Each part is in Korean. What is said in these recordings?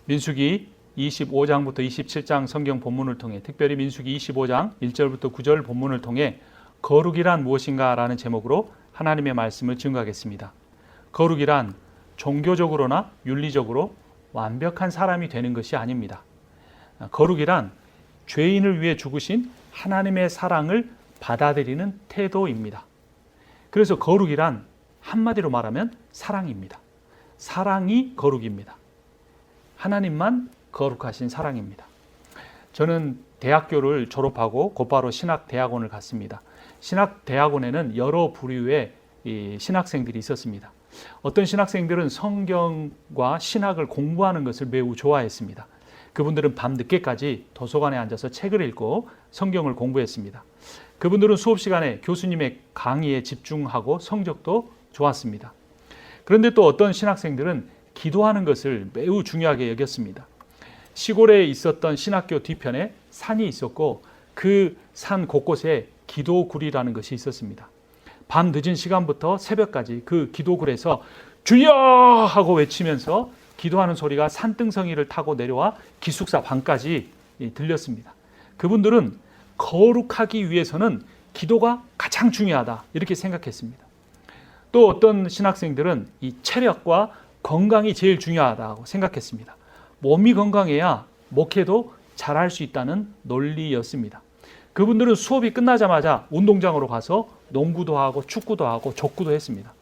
민수기 25장부터 27장 성경 본문을 통해, 특별히 민수기 25장 1절부터 9절 본문을 통해 거룩이란 무엇인가 라는 제목으로 하나님의 말씀을 증거하겠습니다. 거룩이란 종교적으로나 윤리적으로 완벽한 사람이 되는 것이 아닙니다. 거룩이란 죄인을 위해 죽으신 하나님의 사랑을 받아들이는 태도입니다. 그래서 거룩이란 한마디로 말하면 사랑입니다. 사랑이 거룩입니다. 하나님만 거룩하신 사랑입니다. 저는 대학교를 졸업하고 곧바로 신학대학원을 갔습니다. 신학대학원에는 여러 부류의 신학생들이 있었습니다. 어떤 신학생들은 성경과 신학을 공부하는 것을 매우 좋아했습니다. 그분들은 밤늦게까지 도서관에 앉아서 책을 읽고 성경을 공부했습니다. 그분들은 수업 시간에 교수님의 강의에 집중하고 성적도 좋았습니다. 그런데 또 어떤 신학생들은 기도하는 것을 매우 중요하게 여겼습니다. 시골에 있었던 신학교 뒤편에 산이 있었고 그 산 곳곳에 기도굴이라는 것이 있었습니다. 밤 늦은 시간부터 새벽까지 그 기도굴에서 주여! 하고 외치면서 기도하는 소리가 산등성이를 타고 내려와 기숙사 방까지 들렸습니다. 그분들은 거룩하기 위해서는 기도가 가장 중요하다 이렇게 생각했습니다. 또 어떤 신학생들은 이 체력과 건강이 제일 중요하다고 생각했습니다. 몸이 건강해야 목회도 잘할 수 있다는 논리였습니다. 그분들은 수업이 끝나자마자 운동장으로 가서 농구도 하고 축구도 하고 족구도 했습니다.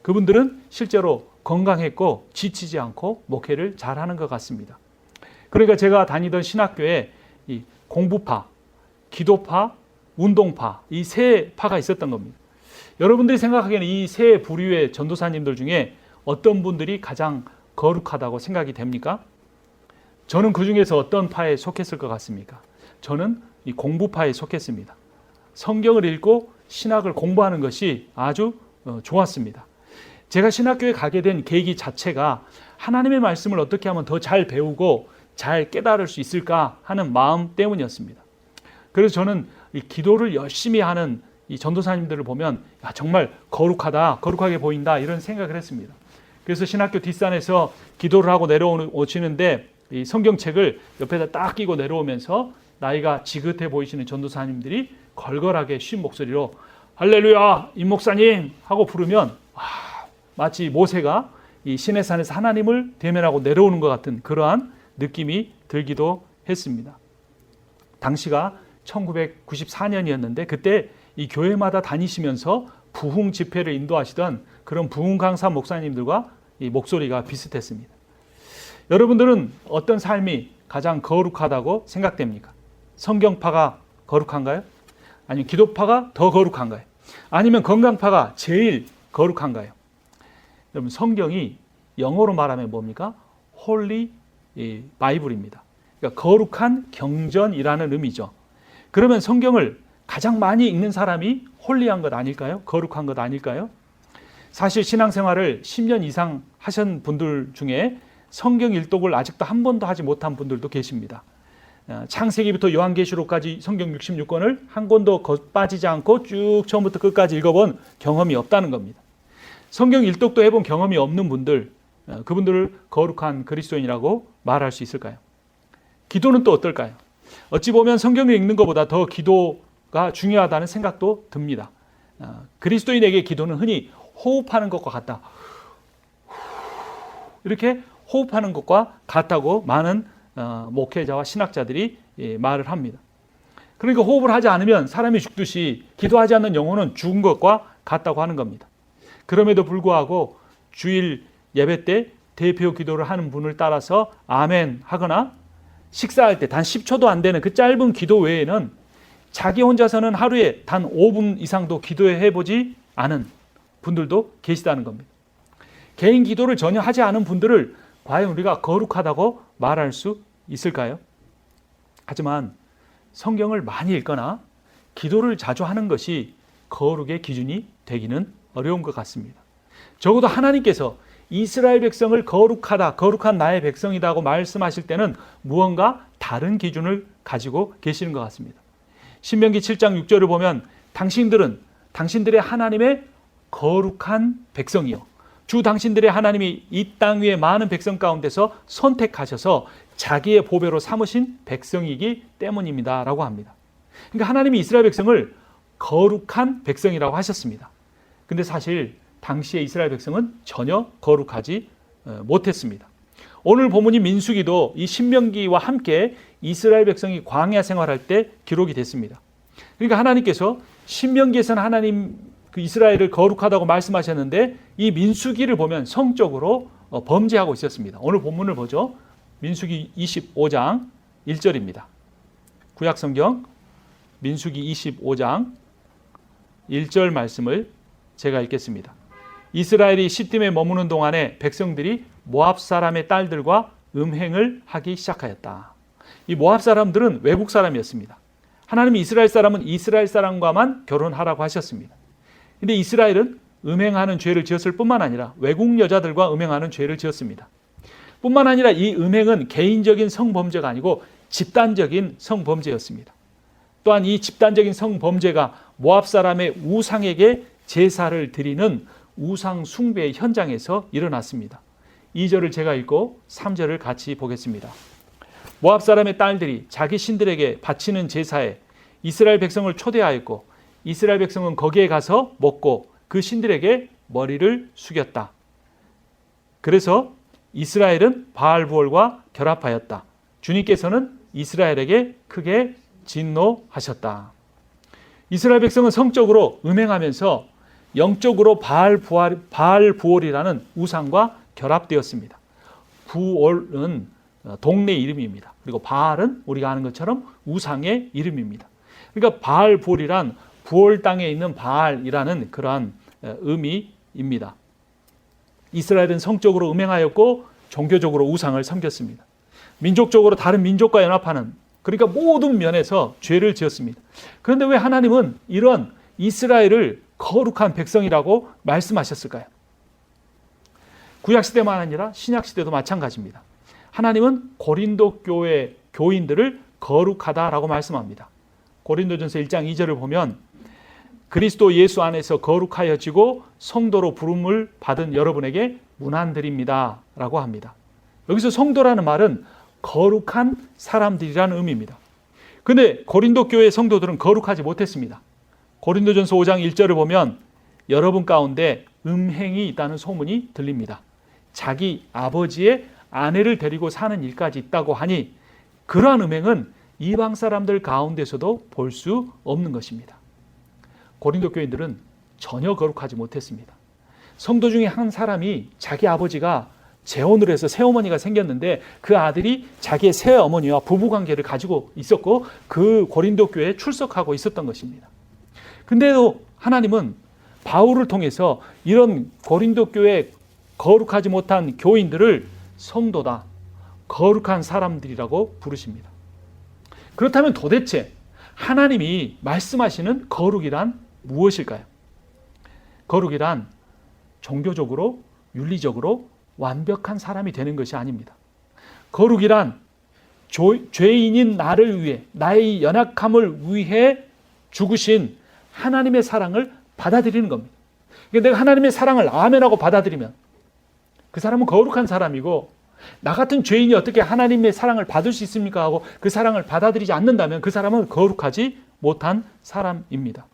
그분들은 실제로 건강했고 지치지 않고 목회를 잘하는 것 같습니다. 그러니까 제가 다니던 신학교에 이 공부파, 기도파, 운동파 이 세 파가 있었던 겁니다. 여러분들이 생각하기에는 이 세 부류의 전도사님들 중에 어떤 분들이 가장 거룩하다고 생각이 됩니까? 저는 그 중에서 어떤 파에 속했을 것 같습니까? 저는 이 공부파에 속했습니다. 성경을 읽고 신학을 공부하는 것이 아주 좋았습니다. 제가 신학교에 가게 된 계기 자체가 하나님의 말씀을 어떻게 하면 더 잘 배우고 잘 깨달을 수 있을까 하는 마음 때문이었습니다. 그래서 저는 이 기도를 열심히 하는 이 전도사님들을 보면 정말 거룩하게 보인다 이런 생각을 했습니다. 그래서 신학교 뒷산에서 기도를 하고 내려오시는데 이 성경책을 옆에다 딱 끼고 내려오면서 나이가 지긋해 보이시는 전도사님들이 걸걸하게 쉰 목소리로 할렐루야 임 목사님 하고 부르면 마치 모세가 이 시내산에서 하나님을 대면하고 내려오는 것 같은 그러한 느낌이 들기도 했습니다. 당시가 1994년이었는데 그때 이 교회마다 다니시면서 부흥 집회를 인도하시던 그런 부흥 강사 목사님들과 이 목소리가 비슷했습니다. 여러분들은 어떤 삶이 가장 거룩하다고 생각됩니까? 성경파가 거룩한가요? 아니면 기도파가 더 거룩한가요? 아니면 건강파가 제일 거룩한가요? 여러분 성경이 영어로 말하면 뭡니까? 홀리 바이블입니다. 그러니까 거룩한 경전이라는 의미죠. 그러면 성경을 가장 많이 읽는 사람이 홀리한 것 아닐까요? 거룩한 것 아닐까요? 사실 신앙생활을 10년 이상 하신 분들 중에 성경 일독을 아직도 한 번도 하지 못한 분들도 계십니다. 창세기부터 요한계시록까지 성경 66권을 한 권도 빠지지 않고 쭉 처음부터 끝까지 읽어본 경험이 없다는 겁니다. 성경 일독도 해본 경험이 없는 분들, 그분들을 거룩한 그리스도인이라고 말할 수 있을까요? 기도는 또 어떨까요? 어찌 보면 성경을 읽는 것보다 더 기도가 중요하다는 생각도 듭니다. 그리스도인에게 기도는 흔히 호흡하는 것과 같다. 이렇게 호흡하는 것과 같다고 많은 목회자와 신학자들이 말을 합니다. 그러니까 호흡을 하지 않으면 사람이 죽듯이 기도하지 않는 영혼은 죽은 것과 같다고 하는 겁니다. 그럼에도 불구하고 주일 예배 때 대표 기도를 하는 분을 따라서 아멘 하거나 식사할 때 단 10초도 안 되는 그 짧은 기도 외에는 자기 혼자서는 하루에 단 5분 이상도 기도해보지 않은 분들도 계시다는 겁니다. 개인 기도를 전혀 하지 않은 분들을 과연 우리가 거룩하다고 말할 수 있을까요? 하지만 성경을 많이 읽거나 기도를 자주 하는 것이 거룩의 기준이 되기는 어려운 것 같습니다. 적어도 하나님께서 이스라엘 백성을 거룩하다, 거룩한 나의 백성이다고 말씀하실 때는 무언가 다른 기준을 가지고 계시는 것 같습니다. 신명기 7장 6절을 보면 당신들은 당신들의 하나님의 거룩한 백성이요 주 당신들의 하나님이 이 땅 위에 많은 백성 가운데서 선택하셔서 자기의 보배로 삼으신 백성이기 때문입니다 라고 합니다. 그러니까 하나님이 이스라엘 백성을 거룩한 백성이라고 하셨습니다. 근데 사실 당시의 이스라엘 백성은 전혀 거룩하지 못했습니다. 오늘 본문인 민수기도 이 신명기와 함께 이스라엘 백성이 광야 생활할 때 기록이 됐습니다. 그러니까 하나님께서 신명기에서는 하나님 그 이스라엘을 거룩하다고 말씀하셨는데 이 민수기를 보면 성적으로 범죄하고 있었습니다. 오늘 본문을 보죠. 민수기 25장 1절입니다. 구약성경 민수기 25장 1절 말씀을 제가 읽겠습니다. 이스라엘이 시딤에 머무는 동안에 백성들이 모압 사람의 딸들과 음행을 하기 시작하였다. 이 모압 사람들은 외국 사람이었습니다. 하나님이 이스라엘 사람은 이스라엘 사람과만 결혼하라고 하셨습니다. 근데 이스라엘은 음행하는 죄를 지었을 뿐만 아니라 외국 여자들과 음행하는 죄를 지었습니다. 뿐만 아니라 이 음행은 개인적인 성범죄가 아니고 집단적인 성범죄였습니다. 또한 이 집단적인 성범죄가 모압 사람의 우상에게 제사를 드리는 우상 숭배의 현장에서 일어났습니다. 2절을 제가 읽고 3절을 같이 보겠습니다. 모압 사람의 딸들이 자기 신들에게 바치는 제사에 이스라엘 백성을 초대하였고 이스라엘 백성은 거기에 가서 먹고 그 신들에게 머리를 숙였다. 그래서 이스라엘은 바알부올과 결합하였다. 주님께서는 이스라엘에게 크게 진노하셨다. 이스라엘 백성은 성적으로 음행하면서 영적으로 바알부올이라는 우상과 결합되었습니다. 부올은 동네 이름입니다. 그리고 바알은 우리가 아는 것처럼 우상의 이름입니다. 그러니까 바알부올이란 부올 땅에 있는 바알이라는 그러한 의미입니다. 이스라엘은 성적으로 음행하였고 종교적으로 우상을 섬겼습니다. 민족적으로 다른 민족과 연합하는, 그러니까 모든 면에서 죄를 지었습니다. 그런데 왜 하나님은 이런 이스라엘을 거룩한 백성이라고 말씀하셨을까요? 구약시대만 아니라 신약시대도 마찬가지입니다. 하나님은 고린도 교회 교인들을 거룩하다라고 말씀합니다. 고린도전서 1장 2절을 보면 그리스도 예수 안에서 거룩하여지고 성도로 부름을 받은 여러분에게 문안드립니다 라고 합니다. 여기서 성도라는 말은 거룩한 사람들이라는 의미입니다. 그런데 고린도 교회 성도들은 거룩하지 못했습니다. 고린도전서 5장 1절을 보면 여러분 가운데 음행이 있다는 소문이 들립니다. 자기 아버지의 아내를 데리고 사는 일까지 있다고 하니 그러한 음행은 이방 사람들 가운데서도 볼 수 없는 것입니다. 고린도 교인들은 전혀 거룩하지 못했습니다. 성도 중에 한 사람이 자기 아버지가 재혼을 해서 새어머니가 생겼는데 그 아들이 자기의 새어머니와 부부관계를 가지고 있었고 그 고린도 교회에 출석하고 있었던 것입니다. 근데도 하나님은 바울을 통해서 이런 고린도 교회 거룩하지 못한 교인들을 성도다, 거룩한 사람들이라고 부르십니다. 그렇다면 도대체 하나님이 말씀하시는 거룩이란 무엇일까요? 거룩이란 종교적으로, 윤리적으로 완벽한 사람이 되는 것이 아닙니다. 거룩이란 죄인인 나를 위해, 나의 연약함을 위해 죽으신 하나님의 사랑을 받아들이는 겁니다. 그러니까 내가 하나님의 사랑을 아멘하고 받아들이면 그 사람은 거룩한 사람이고, 나 같은 죄인이 어떻게 하나님의 사랑을 받을 수 있습니까 하고 그 사랑을 받아들이지 않는다면 그 사람은 거룩하지 못한 사람입니다.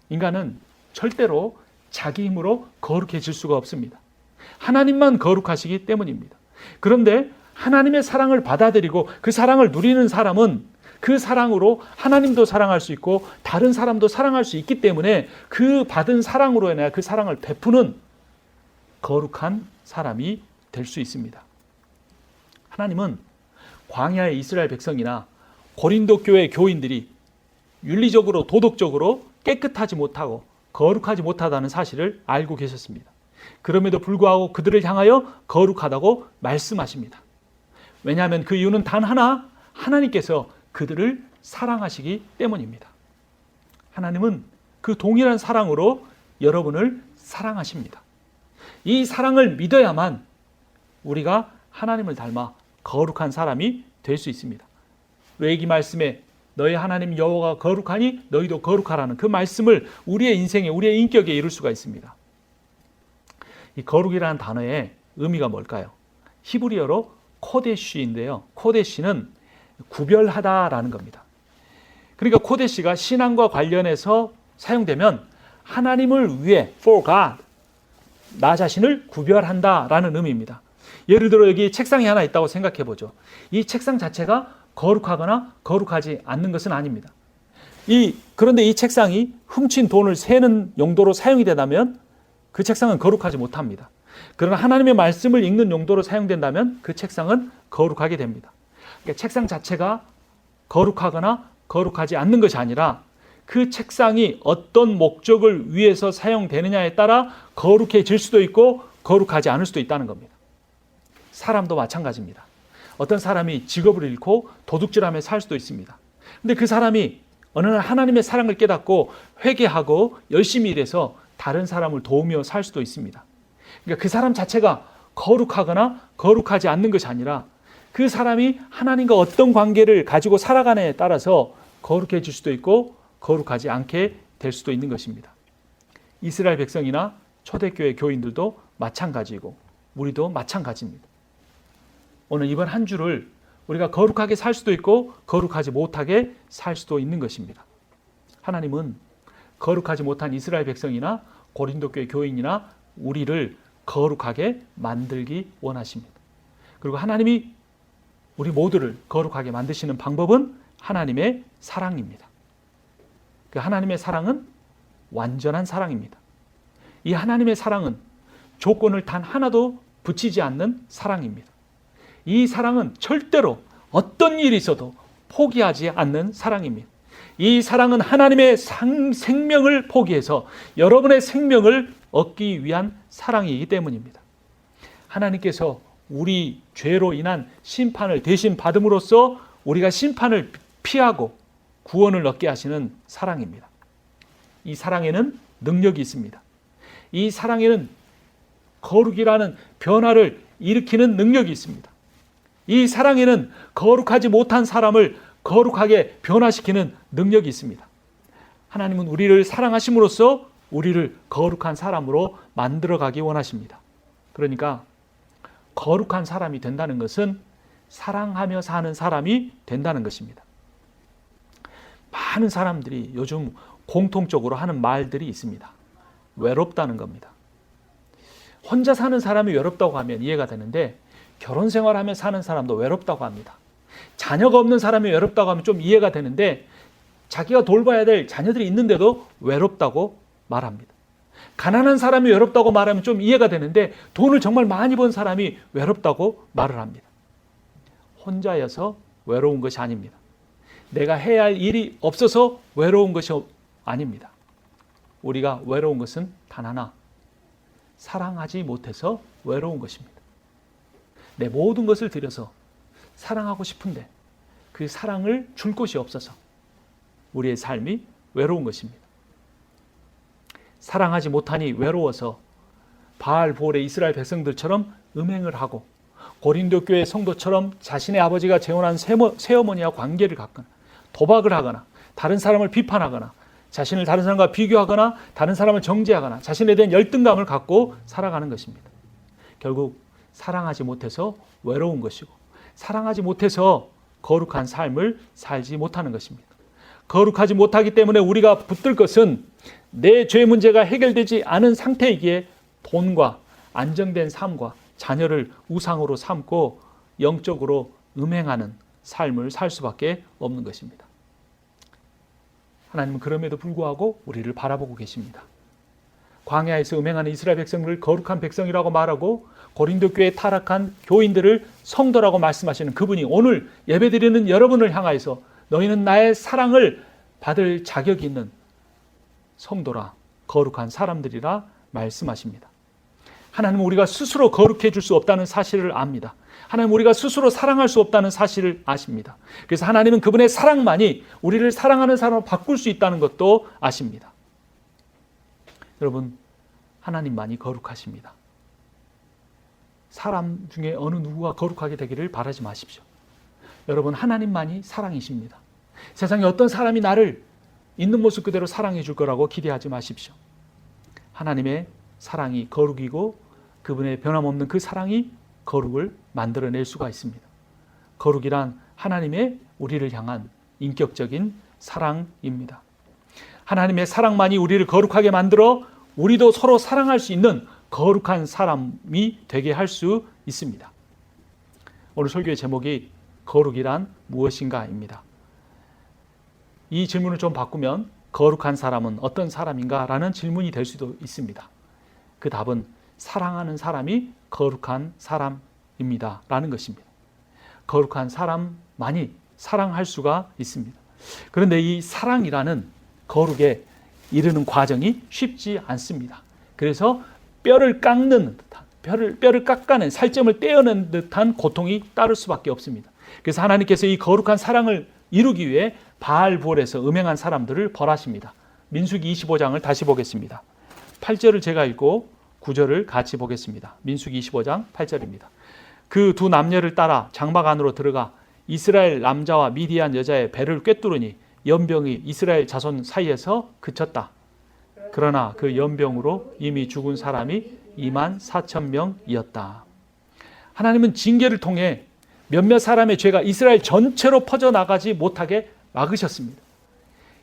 인간은 절대로 자기 힘으로 거룩해질 수가 없습니다. 하나님만 거룩하시기 때문입니다. 그런데 하나님의 사랑을 받아들이고 그 사랑을 누리는 사람은 그 사랑으로 하나님도 사랑할 수 있고 다른 사람도 사랑할 수 있기 때문에 그 받은 사랑으로 인해 그 사랑을 베푸는 거룩한 사람이 될 수 있습니다. 하나님은 광야의 이스라엘 백성이나 고린도 교회 교인들이 윤리적으로 도덕적으로 깨끗하지 못하고 거룩하지 못하다는 사실을 알고 계셨습니다. 그럼에도 불구하고 그들을 향하여 거룩하다고 말씀하십니다. 왜냐하면 그 이유는 단 하나, 하나님께서 그들을 사랑하시기 때문입니다. 하나님은 그 동일한 사랑으로 여러분을 사랑하십니다. 이 사랑을 믿어야만 우리가 하나님을 닮아 거룩한 사람이 될 수 있습니다. 레위기 말씀에 너희 하나님 여호와가 거룩하니 너희도 거룩하라는 그 말씀을 우리의 인생에, 우리의 인격에 이룰 수가 있습니다. 이 거룩이라는 단어의 의미가 뭘까요? 히브리어로 코데시인데요. 코데시는 구별하다라는 겁니다. 그러니까 코데시가 신앙과 관련해서 사용되면 하나님을 위해 for God, 나 자신을 구별한다라는 의미입니다. 예를 들어 여기 책상이 하나 있다고 생각해 보죠. 이 책상 자체가 거룩하거나 거룩하지 않는 것은 아닙니다. 그런데 이 책상이 훔친 돈을 세는 용도로 사용이 된다면 그 책상은 거룩하지 못합니다. 그러나 하나님의 말씀을 읽는 용도로 사용된다면 그 책상은 거룩하게 됩니다. 그러니까 책상 자체가 거룩하거나 거룩하지 않는 것이 아니라 그 책상이 어떤 목적을 위해서 사용되느냐에 따라 거룩해질 수도 있고 거룩하지 않을 수도 있다는 겁니다. 사람도 마찬가지입니다. 어떤 사람이 직업을 잃고 도둑질하며 살 수도 있습니다. 근데 그 사람이 어느 날 하나님의 사랑을 깨닫고 회개하고 열심히 일해서 다른 사람을 도우며 살 수도 있습니다. 그러니까 그 사람 자체가 거룩하거나 거룩하지 않는 것이 아니라 그 사람이 하나님과 어떤 관계를 가지고 살아가느냐에 따라서 거룩해질 수도 있고 거룩하지 않게 될 수도 있는 것입니다. 이스라엘 백성이나 초대교회 교인들도 마찬가지고 우리도 마찬가지입니다. 오늘 이번 한 주를 우리가 거룩하게 살 수도 있고 거룩하지 못하게 살 수도 있는 것입니다. 하나님은 거룩하지 못한 이스라엘 백성이나 고린도 교회 교인이나 우리를 거룩하게 만들기 원하십니다. 그리고 하나님이 우리 모두를 거룩하게 만드시는 방법은 하나님의 사랑입니다. 그 하나님의 사랑은 완전한 사랑입니다. 이 하나님의 사랑은 조건을 단 하나도 붙이지 않는 사랑입니다. 이 사랑은 절대로 어떤 일이 있어도 포기하지 않는 사랑입니다. 이 사랑은 하나님의 생명을 포기해서 여러분의 생명을 얻기 위한 사랑이기 때문입니다. 하나님께서 우리 죄로 인한 심판을 대신 받음으로써 우리가 심판을 피하고 구원을 얻게 하시는 사랑입니다. 이 사랑에는 능력이 있습니다. 이 사랑에는 거룩이라는 변화를 일으키는 능력이 있습니다. 이 사랑에는 거룩하지 못한 사람을 거룩하게 변화시키는 능력이 있습니다. 하나님은 우리를 사랑하심으로써 우리를 거룩한 사람으로 만들어가기 원하십니다. 그러니까 거룩한 사람이 된다는 것은 사랑하며 사는 사람이 된다는 것입니다. 많은 사람들이 요즘 공통적으로 하는 말들이 있습니다. 외롭다는 겁니다. 혼자 사는 사람이 외롭다고 하면 이해가 되는데 결혼 생활하며 사는 사람도 외롭다고 합니다. 자녀가 없는 사람이 외롭다고 하면 좀 이해가 되는데 자기가 돌봐야 될 자녀들이 있는데도 외롭다고 말합니다. 가난한 사람이 외롭다고 말하면 좀 이해가 되는데 돈을 정말 많이 번 사람이 외롭다고 말을 합니다. 혼자여서 외로운 것이 아닙니다. 내가 해야 할 일이 없어서 외로운 것이 아닙니다. 우리가 외로운 것은 단 하나, 사랑하지 못해서 외로운 것입니다. 내 모든 것을 들여서 사랑하고 싶은데 그 사랑을 줄 곳이 없어서 우리의 삶이 외로운 것입니다. 사랑하지 못하니 외로워서 바알볼의 이스라엘 백성들처럼 음행을 하고 고린도 교회 성도처럼 자신의 아버지가 재혼한 새어머니와 관계를 갖거나 도박을 하거나 다른 사람을 비판하거나 자신을 다른 사람과 비교하거나 다른 사람을 정죄하거나 자신에 대한 열등감을 갖고 살아가는 것입니다. 결국 사랑하지 못해서 외로운 것이고 사랑하지 못해서 거룩한 삶을 살지 못하는 것입니다. 거룩하지 못하기 때문에 우리가 붙들 것은 내 죄 문제가 해결되지 않은 상태이기에 돈과 안정된 삶과 자녀를 우상으로 삼고 영적으로 음행하는 삶을 살 수밖에 없는 것입니다. 하나님은 그럼에도 불구하고 우리를 바라보고 계십니다. 광야에서 음행하는 이스라엘 백성들을 거룩한 백성이라고 말하고 고린도 교회에 타락한 교인들을 성도라고 말씀하시는 그분이 오늘 예배드리는 여러분을 향하여서 너희는 나의 사랑을 받을 자격이 있는 성도라 거룩한 사람들이라 말씀하십니다. 하나님은 우리가 스스로 거룩해질 수 없다는 사실을 압니다. 하나님은 우리가 스스로 사랑할 수 없다는 사실을 아십니다. 그래서 하나님은 그분의 사랑만이 우리를 사랑하는 사람으로 바꿀 수 있다는 것도 아십니다. 여러분, 하나님만이 거룩하십니다. 사람 중에 어느 누구가 거룩하게 되기를 바라지 마십시오. 여러분, 하나님만이 사랑이십니다. 세상에 어떤 사람이 나를 있는 모습 그대로 사랑해 줄 거라고 기대하지 마십시오. 하나님의 사랑이 거룩이고 그분의 변함없는 그 사랑이 거룩을 만들어낼 수가 있습니다. 거룩이란 하나님의 우리를 향한 인격적인 사랑입니다. 하나님의 사랑만이 우리를 거룩하게 만들어 우리도 서로 사랑할 수 있는 거룩한 사람이 되게 할 수 있습니다. 오늘 설교의 제목이 거룩이란 무엇인가입니다. 이 질문을 좀 바꾸면 거룩한 사람은 어떤 사람인가 라는 질문이 될 수도 있습니다. 그 답은 사랑하는 사람이 거룩한 사람입니다 라는 것입니다. 거룩한 사람만이 사랑할 수가 있습니다. 그런데 이 사랑이라는 거룩에 이르는 과정이 쉽지 않습니다. 그래서 뼈를 깎는 듯한, 뼈를 깎아낸, 살점을 떼어낸 듯한 고통이 따를 수밖에 없습니다. 그래서 하나님께서 이 거룩한 사랑을 이루기 위해 바알볼에서 음행한 사람들을 벌하십니다. 민수기 25장을 다시 보겠습니다. 8절을 제가 읽고 9절을 같이 보겠습니다. 민수기 25장 8절입니다. 그 두 남녀를 따라 장막 안으로 들어가 이스라엘 남자와 미디안 여자의 배를 꿰뚫으니 연병이 이스라엘 자손 사이에서 그쳤다. 그러나 그 연병으로 이미 죽은 사람이 24,000명이었다. 하나님은 징계를 통해 몇몇 사람의 죄가 이스라엘 전체로 퍼져나가지 못하게 막으셨습니다.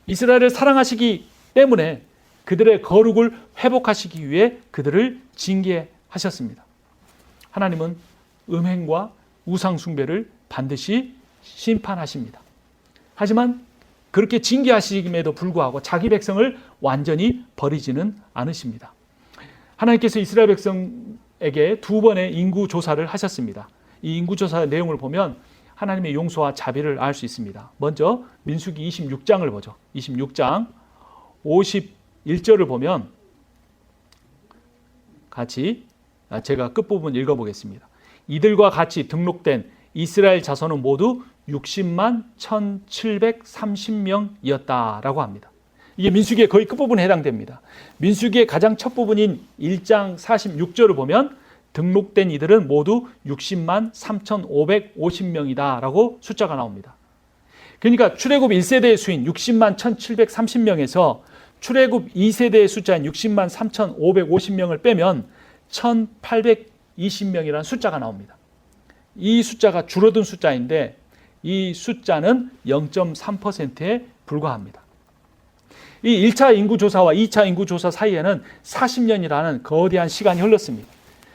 이스라엘을 사랑하시기 때문에 그들의 거룩을 회복하시기 위해 그들을 징계하셨습니다. 하나님은 음행과 우상 숭배를 반드시 심판하십니다. 하지만 그렇게 징계하심에도 불구하고 자기 백성을 완전히 버리지는 않으십니다. 하나님께서 이스라엘 백성에게 두 번의 인구 조사를 하셨습니다. 이 인구 조사 내용을 보면 하나님의 용서와 자비를 알 수 있습니다. 먼저 민수기 26장을 보죠. 26장 51절을 보면 같이 제가 끝부분 읽어보겠습니다. 이들과 같이 등록된 이스라엘 자손은 모두 60만 1730명이었다라고 합니다. 이게 민수기의 거의 끝부분에 해당됩니다. 민수기의 가장 첫 부분인 1장 46절을 보면 등록된 이들은 모두 60만 3550명이다 라고 숫자가 나옵니다. 그러니까 출애굽 1세대의 수인 60만 1730명에서 출애굽 2세대의 숫자인 60만 3550명을 빼면 1820명이라는 숫자가 나옵니다. 이 숫자가 줄어든 숫자인데 이 숫자는 0.3%에 불과합니다. 이 1차 인구조사와 2차 인구조사 사이에는 40년이라는 거대한 시간이 흘렀습니다.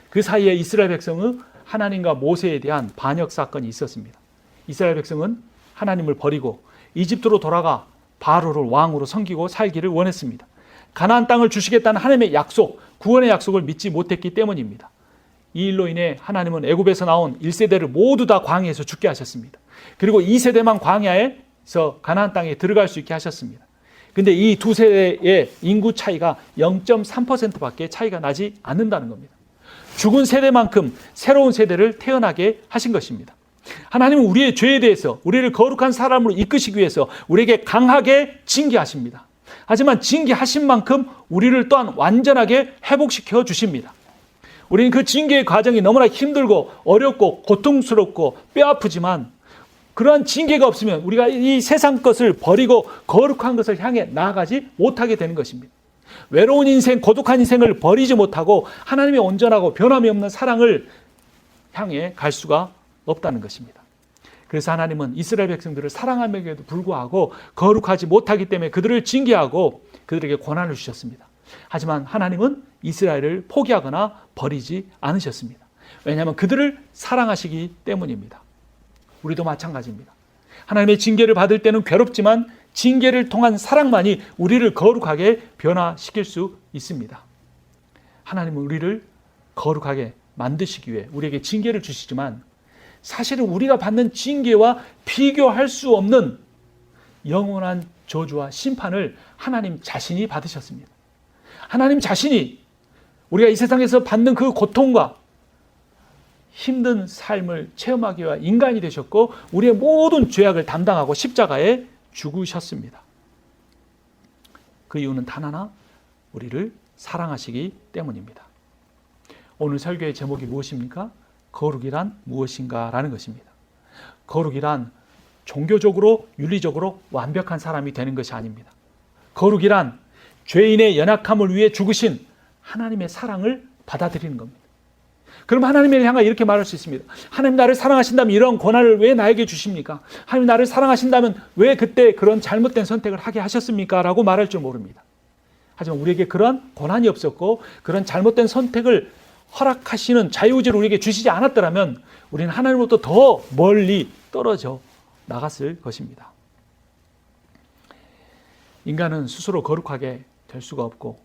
그 사이에 이스라엘 백성은 하나님과 모세에 대한 반역 사건이 있었습니다. 이스라엘 백성은 하나님을 버리고 이집트로 돌아가 바로를 왕으로 섬기고 살기를 원했습니다. 가나안 땅을 주시겠다는 하나님의 약속, 구원의 약속을 믿지 못했기 때문입니다. 이 일로 인해 하나님은 애굽에서 나온 1세대를 모두 다 광야에서 죽게 하셨습니다. 그리고 2세대만 광야에서 가나안 땅에 들어갈 수 있게 하셨습니다. 근데 이 두 세대의 인구 차이가 0.3%밖에 차이가 나지 않는다는 겁니다. 죽은 세대만큼 새로운 세대를 태어나게 하신 것입니다. 하나님은 우리의 죄에 대해서 우리를 거룩한 사람으로 이끄시기 위해서 우리에게 강하게 징계하십니다. 하지만 징계하신 만큼 우리를 또한 완전하게 회복시켜 주십니다. 우리는 그 징계의 과정이 너무나 힘들고 어렵고 고통스럽고 뼈아프지만 그러한 징계가 없으면 우리가 이 세상 것을 버리고 거룩한 것을 향해 나아가지 못하게 되는 것입니다. 외로운 인생, 고독한 인생을 버리지 못하고 하나님의 온전하고 변함이 없는 사랑을 향해 갈 수가 없다는 것입니다. 그래서 하나님은 이스라엘 백성들을 사랑함에도 불구하고 거룩하지 못하기 때문에 그들을 징계하고 그들에게 고난을 주셨습니다. 하지만 하나님은 이스라엘을 포기하거나 버리지 않으셨습니다. 왜냐하면 그들을 사랑하시기 때문입니다. 우리도 마찬가지입니다. 하나님의 징계를 받을 때는 괴롭지만 징계를 통한 사랑만이 우리를 거룩하게 변화시킬 수 있습니다. 하나님은 우리를 거룩하게 만드시기 위해 우리에게 징계를 주시지만 사실은 우리가 받는 징계와 비교할 수 없는 영원한 저주와 심판을 하나님 자신이 받으셨습니다. 하나님 자신이 우리가 이 세상에서 받는 그 고통과 힘든 삶을 체험하기 위해 인간이 되셨고 우리의 모든 죄악을 담당하고 십자가에 죽으셨습니다. 그 이유는 단 하나, 우리를 사랑하시기 때문입니다. 오늘 설교의 제목이 무엇입니까? 거룩이란 무엇인가 라는 것입니다. 거룩이란 종교적으로 윤리적으로 완벽한 사람이 되는 것이 아닙니다. 거룩이란 죄인의 연약함을 위해 죽으신 하나님의 사랑을 받아들이는 겁니다. 그럼 하나님을 향해 이렇게 말할 수 있습니다. 하나님 나를 사랑하신다면 이런 고난을 왜 나에게 주십니까? 하나님 나를 사랑하신다면 왜 그때 그런 잘못된 선택을 하게 하셨습니까? 라고 말할 줄 모릅니다. 하지만 우리에게 그런 고난이 없었고 그런 잘못된 선택을 허락하시는 자유의지를 우리에게 주시지 않았더라면 우리는 하나님으로부터 더 멀리 떨어져 나갔을 것입니다. 인간은 스스로 거룩하게 될 수가 없고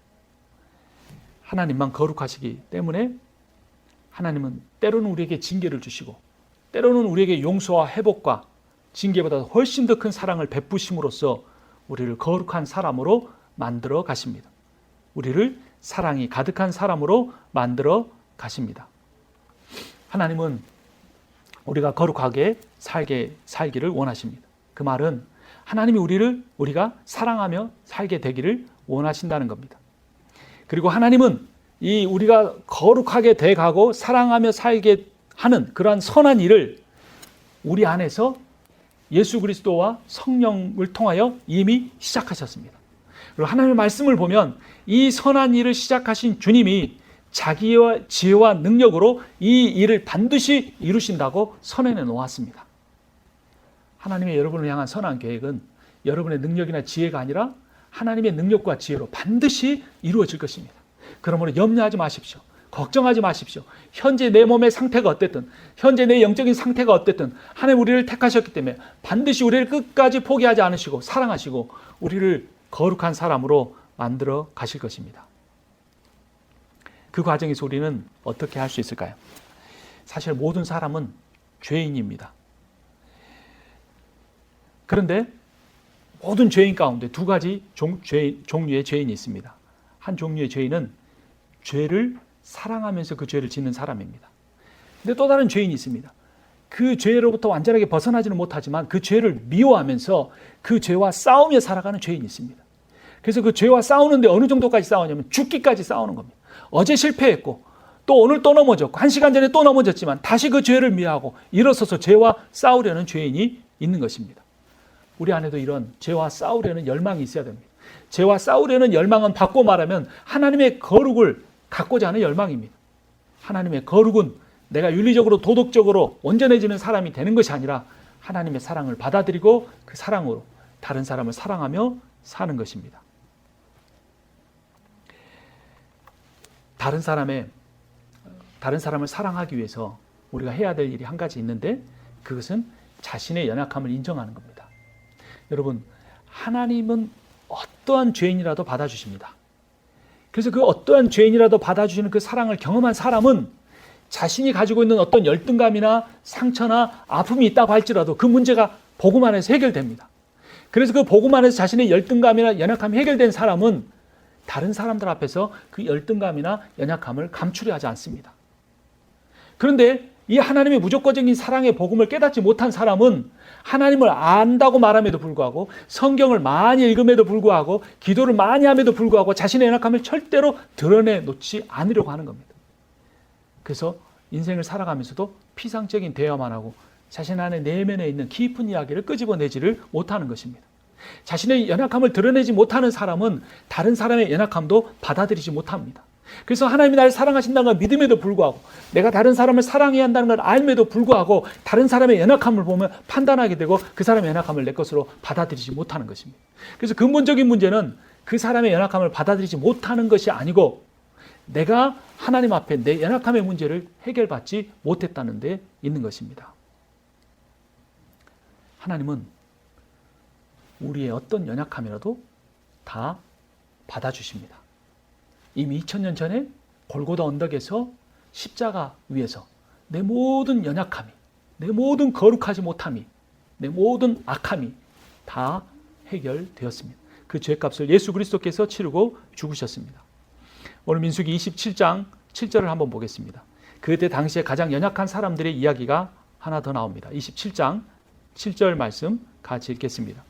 하나님만 거룩하시기 때문에 하나님은 때로는 우리에게 징계를 주시고 때로는 우리에게 용서와 회복과 징계보다 훨씬 더 큰 사랑을 베푸심으로써 우리를 거룩한 사람으로 만들어 가십니다. 우리를 사랑이 가득한 사람으로 만들어 가십니다. 하나님은 우리가 거룩하게 살기를 원하십니다. 그 말은 하나님이 우리가 사랑하며 살게 되기를 원하신다는 겁니다. 그리고 하나님은 우리가 거룩하게 돼가고 사랑하며 살게 하는 그러한 선한 일을 우리 안에서 예수 그리스도와 성령을 통하여 이미 시작하셨습니다. 그리고 하나님의 말씀을 보면 이 선한 일을 시작하신 주님이 자기의 지혜와 능력으로 이 일을 반드시 이루신다고 선언해 놓았습니다. 하나님의 여러분을 향한 선한 계획은 여러분의 능력이나 지혜가 아니라 하나님의 능력과 지혜로 반드시 이루어질 것입니다. 그러므로 염려하지 마십시오. 걱정하지 마십시오. 현재 내 몸의 상태가 어땠든 현재 내 영적인 상태가 어땠든 하나님 우리를 택하셨기 때문에 반드시 우리를 끝까지 포기하지 않으시고 사랑하시고 우리를 거룩한 사람으로 만들어 가실 것입니다. 그 과정에서 우리는 어떻게 할 수 있을까요? 사실 모든 사람은 죄인입니다. 그런데 모든 죄인 가운데 두 가지 종류의 죄인이 있습니다. 한 종류의 죄인은 죄를 사랑하면서 그 죄를 짓는 사람입니다. 근데 또 다른 죄인이 있습니다. 그 죄로부터 완전하게 벗어나지는 못하지만 그 죄를 미워하면서 그 죄와 싸우며 살아가는 죄인이 있습니다. 그래서 그 죄와 싸우는데 어느 정도까지 싸우냐면 죽기까지 싸우는 겁니다. 어제 실패했고 또 오늘 또 넘어졌고 1시간 전에 또 넘어졌지만 다시 그 죄를 미워하고 일어서서 죄와 싸우려는 죄인이 있는 것입니다. 우리 안에도 이런 죄와 싸우려는 열망이 있어야 됩니다. 죄와 싸우려는 열망은 바꿔 말하면 하나님의 거룩을 갖고자 하는 열망입니다. 하나님의 거룩은 내가 윤리적으로 도덕적으로 온전해지는 사람이 되는 것이 아니라 하나님의 사랑을 받아들이고 그 사랑으로 다른 사람을 사랑하며 사는 것입니다. 다른 사람을 사랑하기 위해서 우리가 해야 될 일이 한 가지 있는데 그것은 자신의 연약함을 인정하는 겁니다. 여러분, 하나님은 어떠한 죄인이라도 받아주십니다. 그래서 그 어떠한 죄인이라도 받아주시는 그 사랑을 경험한 사람은 자신이 가지고 있는 어떤 열등감이나 상처나 아픔이 있다고 할지라도 그 문제가 복음 안에서 해결됩니다. 그래서 그 복음 안에서 자신의 열등감이나 연약함이 해결된 사람은 다른 사람들 앞에서 그 열등감이나 연약함을 감추려 하지 않습니다. 그런데 이 하나님의 무조건적인 사랑의 복음을 깨닫지 못한 사람은 하나님을 안다고 말함에도 불구하고 성경을 많이 읽음에도 불구하고 기도를 많이 함에도 불구하고 자신의 연약함을 절대로 드러내놓지 않으려고 하는 겁니다. 그래서 인생을 살아가면서도 피상적인 대화만 하고 자신 안에 내면에 있는 깊은 이야기를 끄집어내지를 못하는 것입니다. 자신의 연약함을 드러내지 못하는 사람은 다른 사람의 연약함도 받아들이지 못합니다. 그래서 하나님이 나를 사랑하신다는 걸 믿음에도 불구하고 내가 다른 사람을 사랑해야 한다는 걸 알면도 불구하고 다른 사람의 연약함을 보면 판단하게 되고 그 사람의 연약함을 내 것으로 받아들이지 못하는 것입니다. 그래서 근본적인 문제는 그 사람의 연약함을 받아들이지 못하는 것이 아니고 내가 하나님 앞에 내 연약함의 문제를 해결받지 못했다는 데 있는 것입니다. 하나님은 우리의 어떤 연약함이라도 다 받아주십니다. 이미 2000년 전에 골고다 언덕에서 십자가 위에서 내 모든 연약함이, 내 모든 거룩하지 못함이, 내 모든 악함이 다 해결되었습니다. 그 죄값을 예수 그리스도께서 치르고 죽으셨습니다. 오늘 민수기 27장 7절을 한번 보겠습니다. 그때 당시에 가장 연약한 사람들의 이야기가 하나 더 나옵니다. 27장 7절 말씀 같이 읽겠습니다.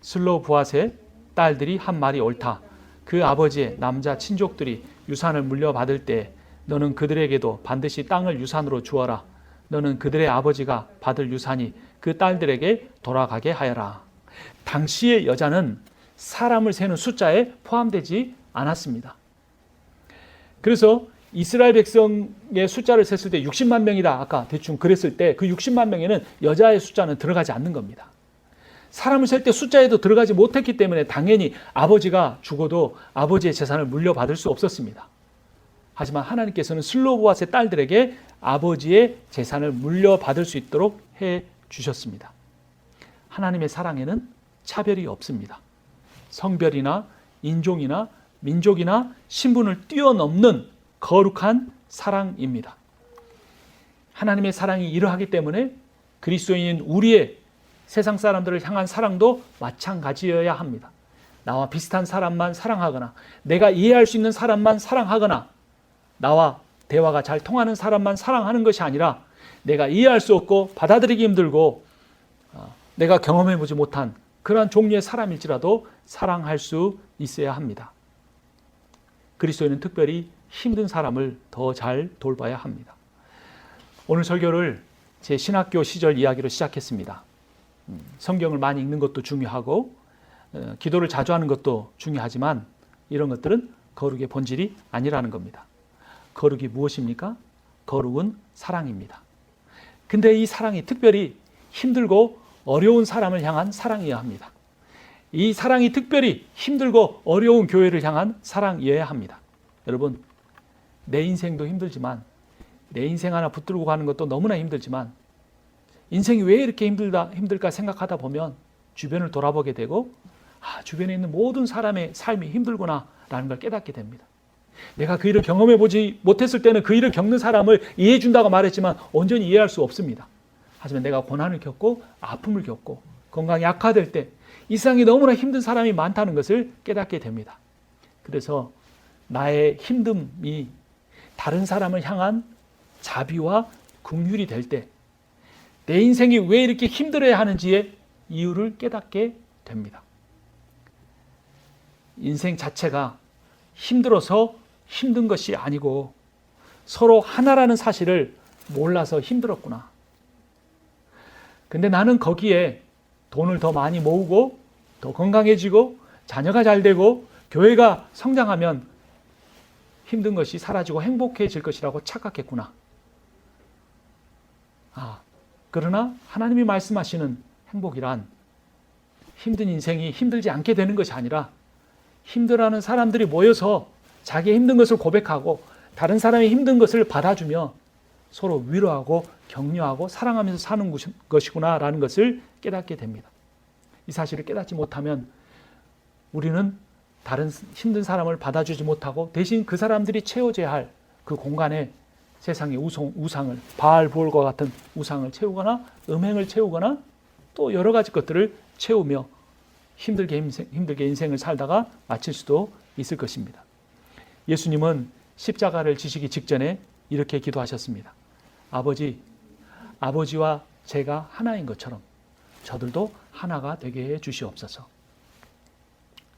슬로부앗의 딸들이 한 말이 옳다. 그 아버지의 남자 친족들이 유산을 물려받을 때 너는 그들에게도 반드시 땅을 유산으로 주어라. 너는 그들의 아버지가 받을 유산이 그 딸들에게 돌아가게 하여라. 당시의 여자는 사람을 세는 숫자에 포함되지 않았습니다. 그래서 이스라엘 백성의 숫자를 셌을 때 60만 명이다. 아까 대충 그랬을 때 그 60만 명에는 여자의 숫자는 들어가지 않는 겁니다. 사람을 셀 때 숫자에도 들어가지 못했기 때문에 당연히 아버지가 죽어도 아버지의 재산을 물려받을 수 없었습니다. 하지만 하나님께서는 슬로보앗의 딸들에게 아버지의 재산을 물려받을 수 있도록 해 주셨습니다. 하나님의 사랑에는 차별이 없습니다. 성별이나 인종이나 민족이나 신분을 뛰어넘는 거룩한 사랑입니다. 하나님의 사랑이 이러하기 때문에 그리스도인인 우리의 세상 사람들을 향한 사랑도 마찬가지여야 합니다. 나와 비슷한 사람만 사랑하거나 내가 이해할 수 있는 사람만 사랑하거나 나와 대화가 잘 통하는 사람만 사랑하는 것이 아니라 내가 이해할 수 없고 받아들이기 힘들고 내가 경험해보지 못한 그러한 종류의 사람일지라도 사랑할 수 있어야 합니다. 그리스도인은 특별히 힘든 사람을 더 잘 돌봐야 합니다. 오늘 설교를 제 신학교 시절 이야기로 시작했습니다. 성경을 많이 읽는 것도 중요하고 기도를 자주 하는 것도 중요하지만 이런 것들은 거룩의 본질이 아니라는 겁니다. 거룩이 무엇입니까? 거룩은 사랑입니다. 근데 이 사랑이 특별히 힘들고 어려운 사람을 향한 사랑이어야 합니다. 이 사랑이 특별히 힘들고 어려운 교회를 향한 사랑이어야 합니다. 여러분, 내 인생도 힘들지만 내 인생 하나 붙들고 가는 것도 너무나 힘들지만 인생이 왜 이렇게 힘들까 생각하다 보면 주변을 돌아보게 되고 주변에 있는 모든 사람의 삶이 힘들구나 라는 걸 깨닫게 됩니다. 내가 그 일을 경험해 보지 못했을 때는 그 일을 겪는 사람을 이해해 준다고 말했지만 온전히 이해할 수 없습니다. 하지만 내가 고난을 겪고 아픔을 겪고 건강이 악화될 때 이 세상에 너무나 힘든 사람이 많다는 것을 깨닫게 됩니다. 그래서 나의 힘듦이 다른 사람을 향한 자비와 긍휼이 될 때 내 인생이 왜 이렇게 힘들어야 하는지의 이유를 깨닫게 됩니다. 인생 자체가 힘들어서 힘든 것이 아니고 서로 하나라는 사실을 몰라서 힘들었구나. 근데 나는 거기에 돈을 더 많이 모으고 더 건강해지고 자녀가 잘 되고 교회가 성장하면 힘든 것이 사라지고 행복해질 것이라고 착각했구나. 그러나 하나님이 말씀하시는 행복이란 힘든 인생이 힘들지 않게 되는 것이 아니라 힘들어하는 사람들이 모여서 자기의 힘든 것을 고백하고 다른 사람의 힘든 것을 받아주며 서로 위로하고 격려하고 사랑하면서 사는 것이구나라는 것을 깨닫게 됩니다. 이 사실을 깨닫지 못하면 우리는 다른 힘든 사람을 받아주지 못하고 대신 그 사람들이 채워져야 할 그 공간에 세상의 우상을 바알볼과 같은 우상을 채우거나 음행을 채우거나 또 여러 가지 것들을 채우며 힘들게 인생을 살다가 마칠 수도 있을 것입니다. 예수님은 십자가를 지시기 직전에 이렇게 기도하셨습니다. 아버지와 제가 하나인 것처럼 저들도 하나가 되게 해 주시옵소서.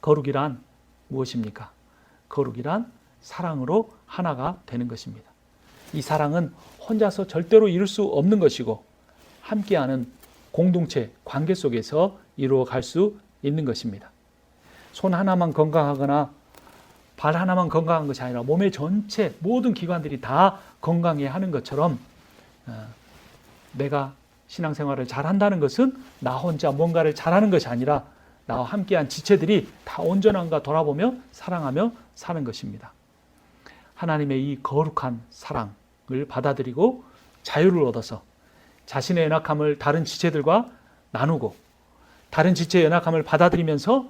거룩이란 무엇입니까? 거룩이란 사랑으로 하나가 되는 것입니다. 이 사랑은 혼자서 절대로 이룰 수 없는 것이고 함께하는 공동체, 관계 속에서 이루어갈 수 있는 것입니다. 손 하나만 건강하거나 발 하나만 건강한 것이 아니라 몸의 전체 모든 기관들이 다 건강해야 하는 것처럼 내가 신앙생활을 잘한다는 것은 나 혼자 뭔가를 잘하는 것이 아니라 나와 함께한 지체들이 다 온전한가 돌아보며 사랑하며 사는 것입니다. 하나님의 이 거룩한 사랑을 받아들이고 자유를 얻어서 자신의 연약함을 다른 지체들과 나누고 다른 지체의 연약함을 받아들이면서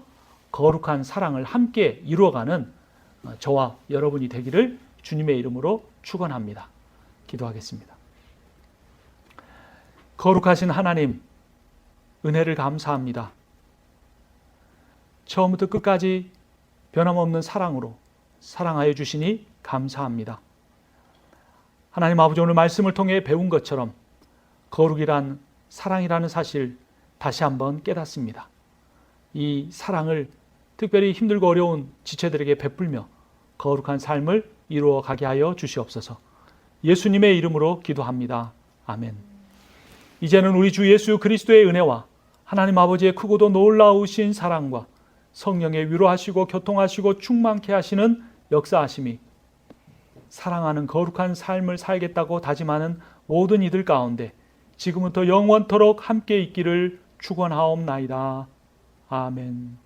거룩한 사랑을 함께 이루어가는 저와 여러분이 되기를 주님의 이름으로 축원합니다. 기도하겠습니다. 거룩하신 하나님, 은혜를 감사합니다. 처음부터 끝까지 변함없는 사랑으로 사랑하여 주시니 감사합니다. 하나님 아버지, 오늘 말씀을 통해 배운 것처럼 거룩이란 사랑이라는 사실 다시 한번 깨닫습니다. 이 사랑을 특별히 힘들고 어려운 지체들에게 베풀며 거룩한 삶을 이루어 가게 하여 주시옵소서. 예수님의 이름으로 기도합니다. 아멘. 이제는 우리 주 예수 그리스도의 은혜와 하나님 아버지의 크고도 놀라우신 사랑과 성령의 위로하시고 교통하시고 충만케 하시는 역사하심이 사랑하는 거룩한 삶을 살겠다고 다짐하는 모든 이들 가운데 지금부터 영원토록 함께 있기를 축원하옵나이다. 아멘.